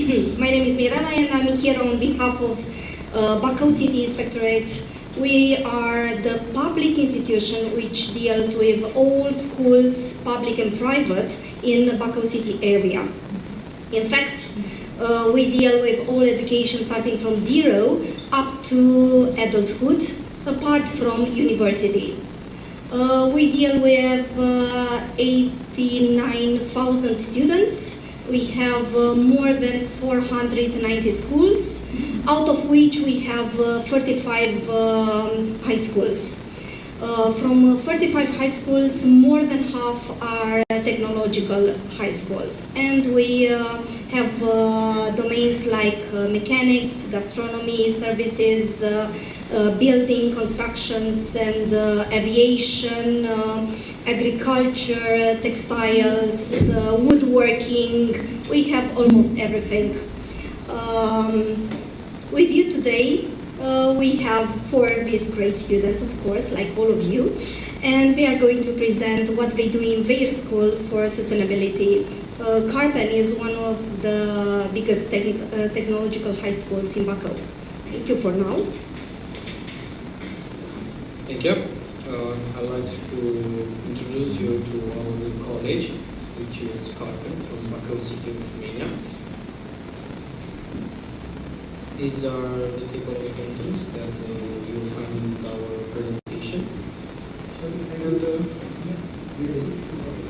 My name is Mirela and I'm here on behalf of Bacău City Inspectorate. We are the public institution which deals with all schools, public and private, in the Bacău City area. In fact, we deal with all education starting from zero up to adulthood, apart from university. We deal with 89,000 students. We have more than 490 schools, out of which we have 35 high schools. From 35 high schools, more than half are technological high schools. And we have domains like mechanics, gastronomy, services, building, constructions, and aviation, agriculture, textiles, woodworking. We have almost everything. With you today, we have 4 these great students, of course, like all of you, and they are going to present what they do in their school for sustainability. Carpen is one of the biggest technological high schools in Bacău. Thank you for now. Thank you. I'd like to introduce you to our college, which is Carpen from Bacău City of Romania. These are the table of contents that you will find in our presentation.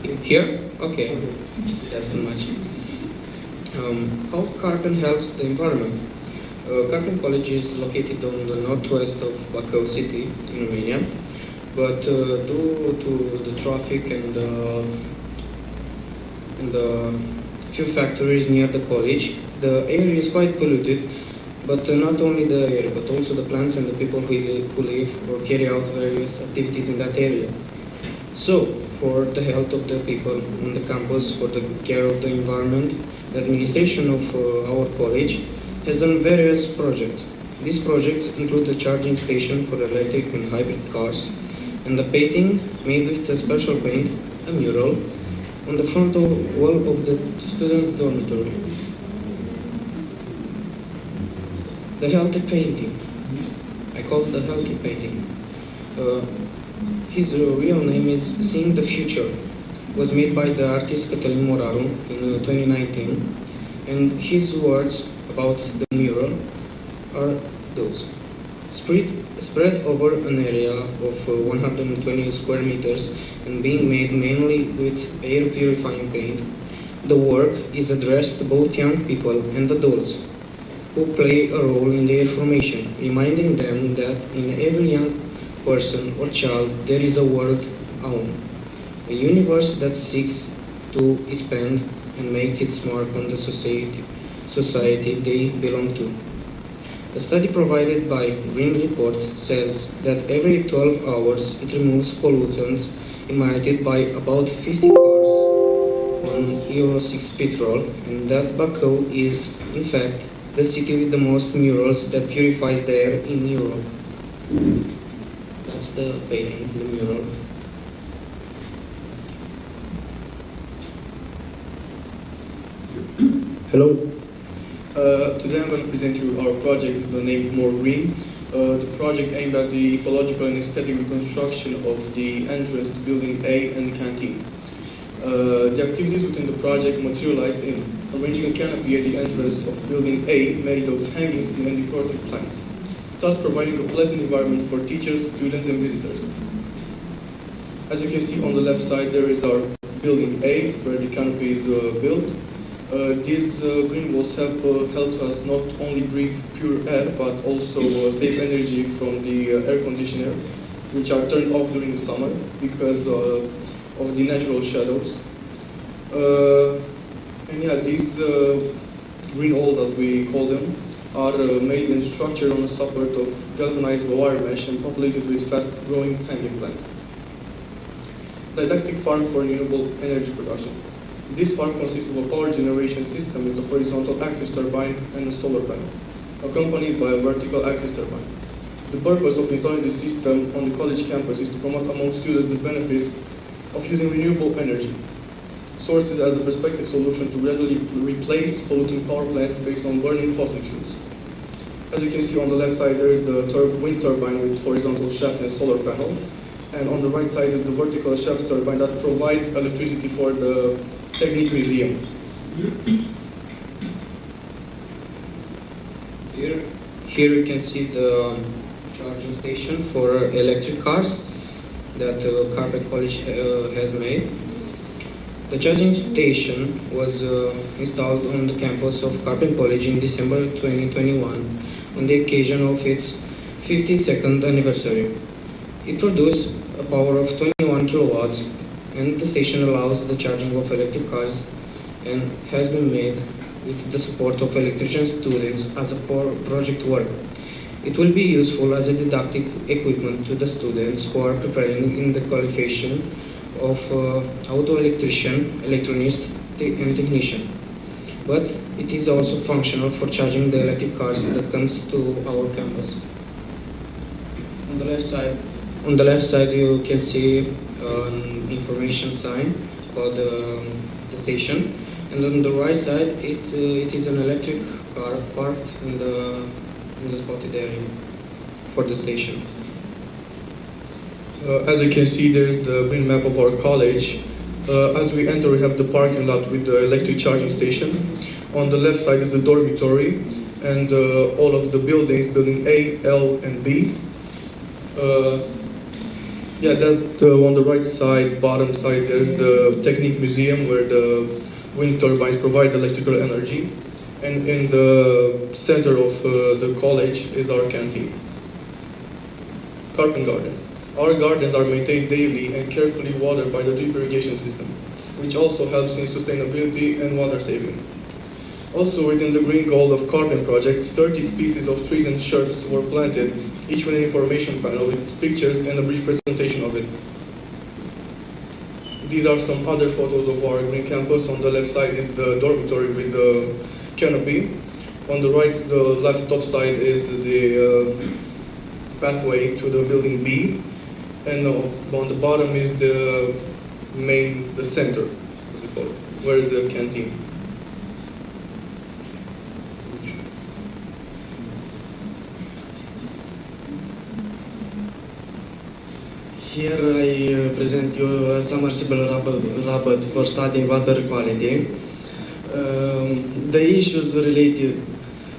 And, here? Okay, that's too much. How Carpen helps the environment? Carpen College is located on the northwest of Bacău City in Romania, but due to the traffic and the few factories near the college, the area is quite polluted. But not only the air, but also the plants and the people who live or carry out various activities in that area. So, for the health of the people on the campus, for the care of the environment, the administration of our college has done various projects. These projects include a charging station for electric and hybrid cars, and the painting made with a special paint, a mural, on the front wall of the students' dormitory. The healthy painting. I call it the healthy painting. His real name is Seeing the Future. Was made by the artist Cătălin Moraru in 2019, and his words about the mural are those. Spread over an area of 120 square meters and being made mainly with air purifying paint, the work is addressed to both young people and adults who play a role in their formation, reminding them that in every young person or child there is a world own, a universe that seeks to expand and make its mark on the society they belong to. A study provided by Green Report says that every 12 hours it removes pollutants emitted by about 50 cars on Euro 6 petrol, and that Bacău is, in fact, the city with the most murals that purifies the air in Europe. That's the painting, the mural. Hello. Today I'm going to present you our project with the name More Green. The project aimed at the ecological and aesthetic reconstruction of the entrance to Building A and canteen. The activities within the project materialized in arranging a canopy at the entrance of Building A made of hanging and decorative plants, thus providing a pleasant environment for teachers, students, and visitors. As you can see on the left side, there is our Building A, where the canopy is built. These green walls have helped us not only breathe pure air, but also save energy from the air conditioner, which are turned off during the summer because of the natural shadows. And yeah, these green walls, as we call them, are made and structured on a support of galvanized wire mesh and populated with fast-growing hanging plants. Didactic farm for renewable energy production. This farm consists of a power generation system with a horizontal axis turbine and a solar panel, accompanied by a vertical axis turbine. The purpose of installing this system on the college campus is to promote among students the benefits of using renewable energy. sources as a prospective solution to gradually replace polluting power plants based on burning fossil fuels. As you can see on the left side, there is the wind turbine with horizontal shaft and solar panel. And on the right side is the vertical shaft turbine that provides electricity for the Technique Museum. Here you can see the charging station for electric cars that Carpet College has made. The charging station was installed on the campus of Carpet College in December 2021 on the occasion of its 52nd anniversary. It produced a power of 21 kilowatts, and the station allows the charging of electric cars and has been made with the support of electrician students as a project work. It will be useful as a didactic equipment to the students who are preparing in the qualification of auto electrician, electronist, and technician. But it is also functional for charging the electric cars that comes to our campus. On the left side you can see an information sign about the station, and on the right side it is an electric car parked in the spotted area for the station. As you can see, there is the wind map of our college. As we enter, we have the parking lot with the electric charging station. On the left side is the dormitory and all of the buildings, building A, L, and B. On the right side, bottom side, there is the Technique Museum where the wind turbines provide electrical energy. And in the center of the college is our canteen. Carpet Gardens. Our gardens are maintained daily and carefully watered by the drip irrigation system, which also helps in sustainability and water saving. Also within the Green Goal of Carbon project, 30 species of trees and shrubs were planted, each with an information panel with pictures and a brief presentation of it. These are some other photos of our green campus. On the left side is the dormitory with the canopy. On the right, the left top side is the pathway to the building B. And on the bottom is the center, as we call it, where is the canteen. Here I present you a submersible robot for studying water quality. The issues related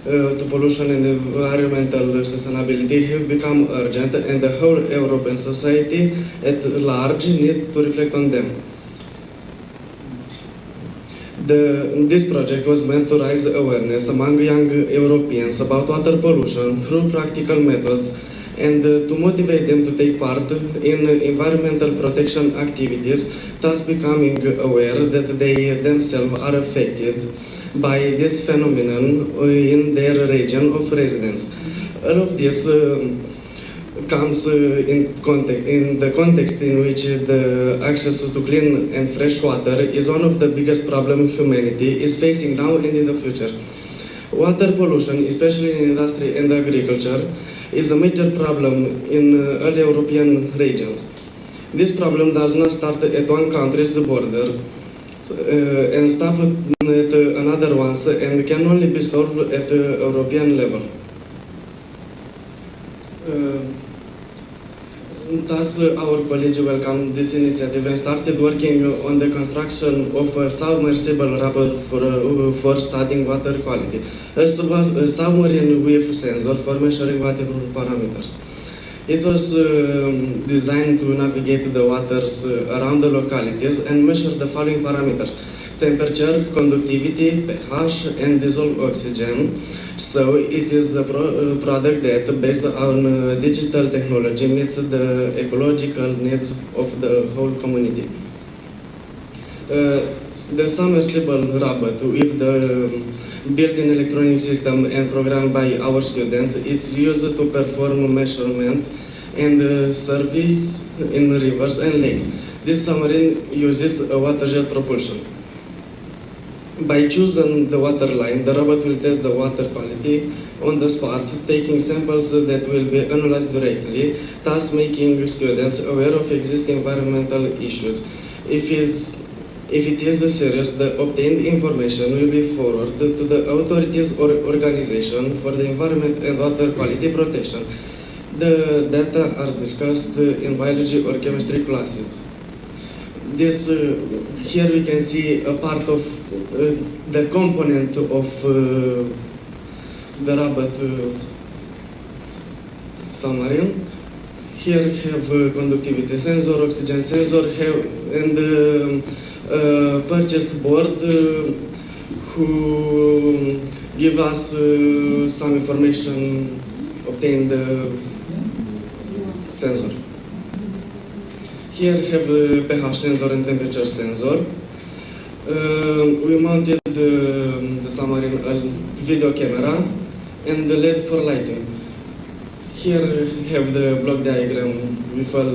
to pollution and environmental sustainability have become urgent, and the whole European society at large need to reflect on them. This project was meant to raise awareness among young Europeans about water pollution through practical methods and to motivate them to take part in environmental protection activities, thus becoming aware that they themselves are affected by this phenomenon in their region of residence. All of this comes in the context in which the access to clean and fresh water is one of the biggest problems humanity is facing now and in the future. Water pollution, especially in industry and agriculture, is a major problem in all European regions. This problem does not start at one country's border and stop at another ones and can only be solved at the European level. Thus, our college welcomed this initiative and started working on the construction of a submersible robot for studying water quality, a submarine with sensor for measuring water parameters. It was designed to navigate the waters around the localities and measure the following parameters: temperature, conductivity, pH, and dissolved oxygen. So it is a product that, based on digital technology, meets the ecological needs of the whole community. The submersible robot with the built-in electronic system and programmed by our students, it's used to perform measurement and service in rivers and lakes. This submarine uses a water jet propulsion. By choosing the water line, the robot will test the water quality on the spot, taking samples that will be analyzed directly, thus making students aware of existing environmental issues. If If it is serious, the obtained information will be forwarded to the authorities or organization for the environment and water quality protection. The data are discussed in biology or chemistry classes. This here we can see a part of the component of the robot submarine. Here have conductivity sensor, oxygen sensor, and purchase board who give us some information obtained sensor. Here have a pH sensor and temperature sensor. We mounted the submarine a video camera and the LED for lighting. Here have the block diagram with all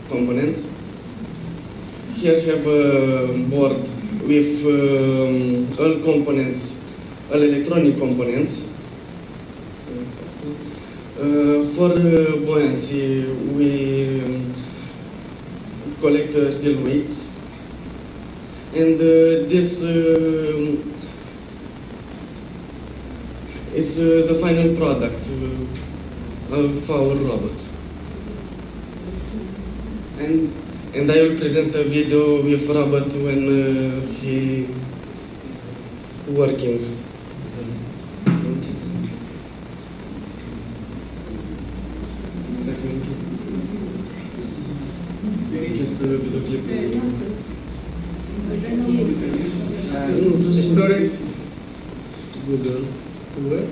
components. Here have a board with all components, all electronic components. For buoyancy, we collect steel weight, and this is the final product of our robot. And I will present a video with Robert when he working. Just videoclip. Explore Google. Google.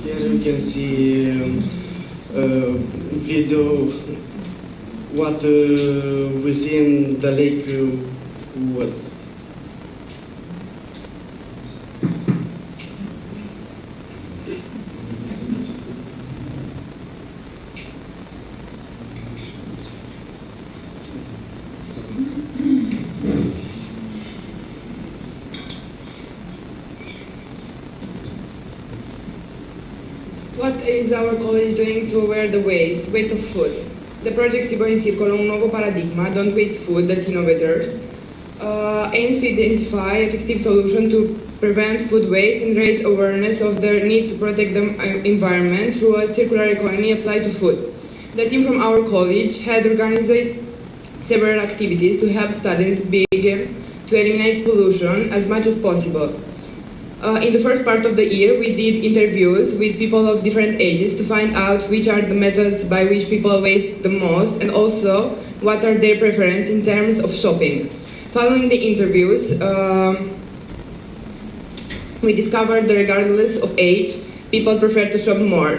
Here you can see video what we see in the lake was. What is our college doing to aware the waste of food? The project Cibo in Circolo, un nuovo paradigma, Don't Waste Food, that innovators, aims to identify effective solutions to prevent food waste and raise awareness of the need to protect the environment through a circular economy applied to food. The team from our college had organized several activities to help students begin to eliminate pollution as much as possible. In the first part of the year, we did interviews with people of different ages to find out which are the methods by which people waste the most and also what are their preferences in terms of shopping. Following the interviews, we discovered that regardless of age, people prefer to shop more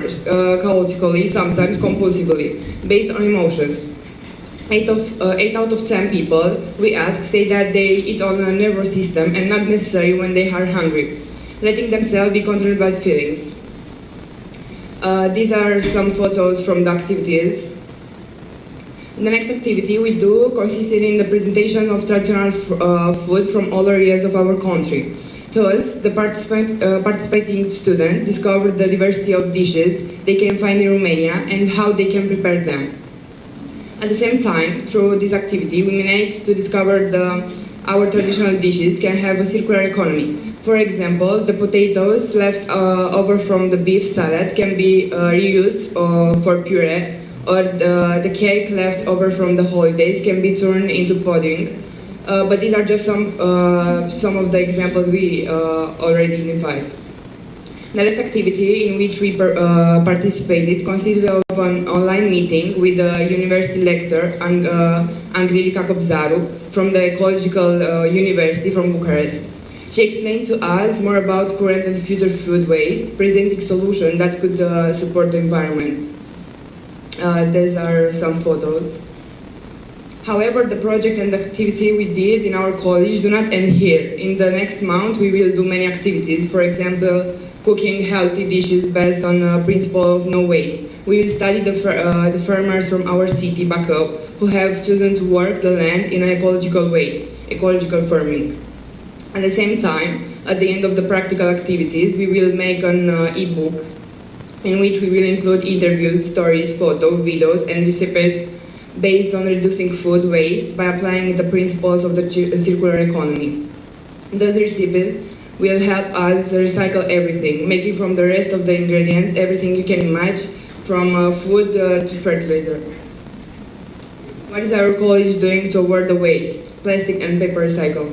chaotically, sometimes compulsively, based on emotions. 8 out of 10 people we asked say that they eat on a nervous system and not necessarily when they are hungry, letting themselves be controlled by feelings. These are some photos from the activities. The next activity we do consisted in the presentation of traditional food from all areas of our country. Thus, the participating students discovered the diversity of dishes they can find in Romania and how they can prepare them. At the same time, through this activity, we managed to discover our traditional dishes can have a circular economy. For example, the potatoes left over from the beef salad can be reused for puree, or the cake left over from the holidays can be turned into pudding. But these are just some of the examples we already identified. The last activity in which we participated consisted of an online meeting with the university lecturer Angrilica Copzaru from the Ecological University from Bucharest. She explained to us more about current and future food waste, presenting solutions that could support the environment. These are some photos. However, the project and the activity we did in our college do not end here. In the next month, we will do many activities. For example, cooking healthy dishes based on the principle of no waste. We will study the farmers from our city, Bacău, who have chosen to work the land in an ecological way, ecological farming. At the same time, at the end of the practical activities, we will make an e-book in which we will include interviews, stories, photos, videos, and recipes based on reducing food waste by applying the principles of the circular economy. Those recipes will help us recycle everything, making from the rest of the ingredients everything you can imagine, from food to fertilizer. What is our college doing to avoid the waste, plastic and paper recycle?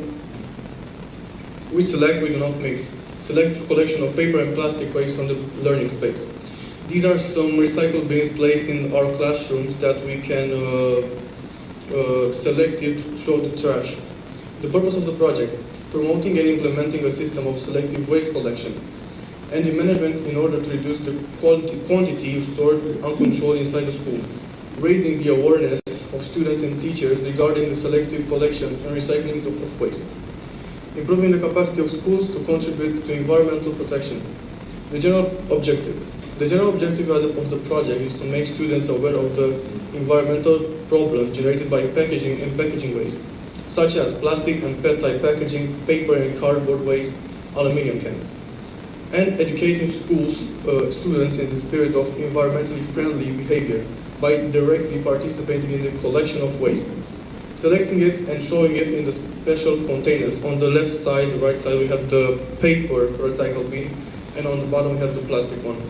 We select, we do not mix. Selective collection of paper and plastic waste from the learning space. These are some recycled bins placed in our classrooms that we can selective throw the trash. The purpose of the project, promoting and implementing a system of selective waste collection and the management in order to reduce the quantity stored uncontrolled inside the school, raising the awareness of students and teachers regarding the selective collection and recycling of waste, improving the capacity of schools to contribute to environmental protection. The general objective of the project is to make students aware of the environmental problems generated by packaging and packaging waste, such as plastic and PET-type packaging, paper and cardboard waste, aluminum cans, and educating students in the spirit of environmentally friendly behavior by directly participating in the collection of waste, selecting it and showing it in the special containers. On the left side, right side, we have the paper recycle bin, and on the bottom we have the plastic one.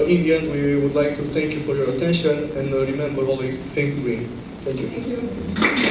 In the end, we would like to thank you for your attention, and remember always think green. Thank you. Thank you.